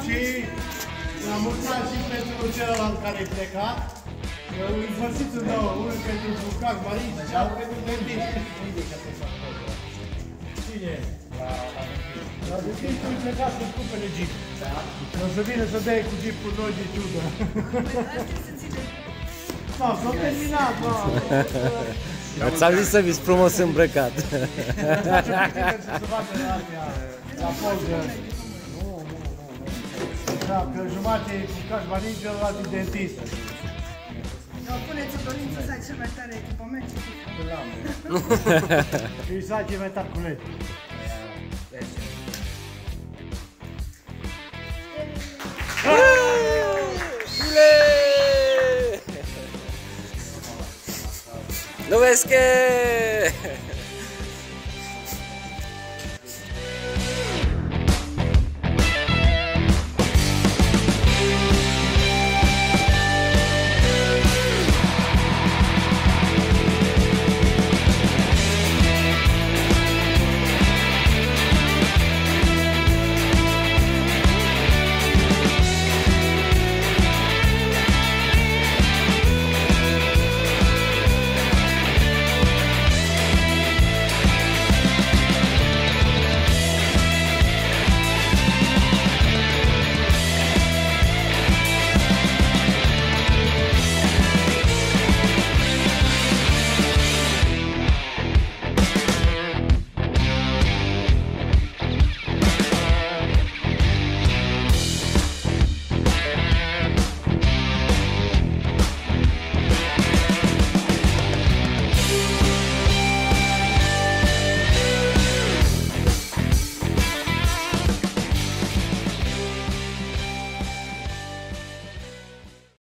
Și la mulți ani și pentru celălalt care e plecat. Împărțiți în două, unul pentru bucac marin și altul pentru dentist. Cine? La dentistul e plecat cu scupele Jeep. O să vină să dea cu Jeep cu noi de ciudă. Nu, s-a terminat, nu. Ți-am zis să viți frumos îmbrăcat. Să facă la poză. Da, că jumate e cu caș marin, celălalt e dentist. Puneți o dorință să ai cel mai tare echipament. Și să ai cel mai tare culet. Nu vezi că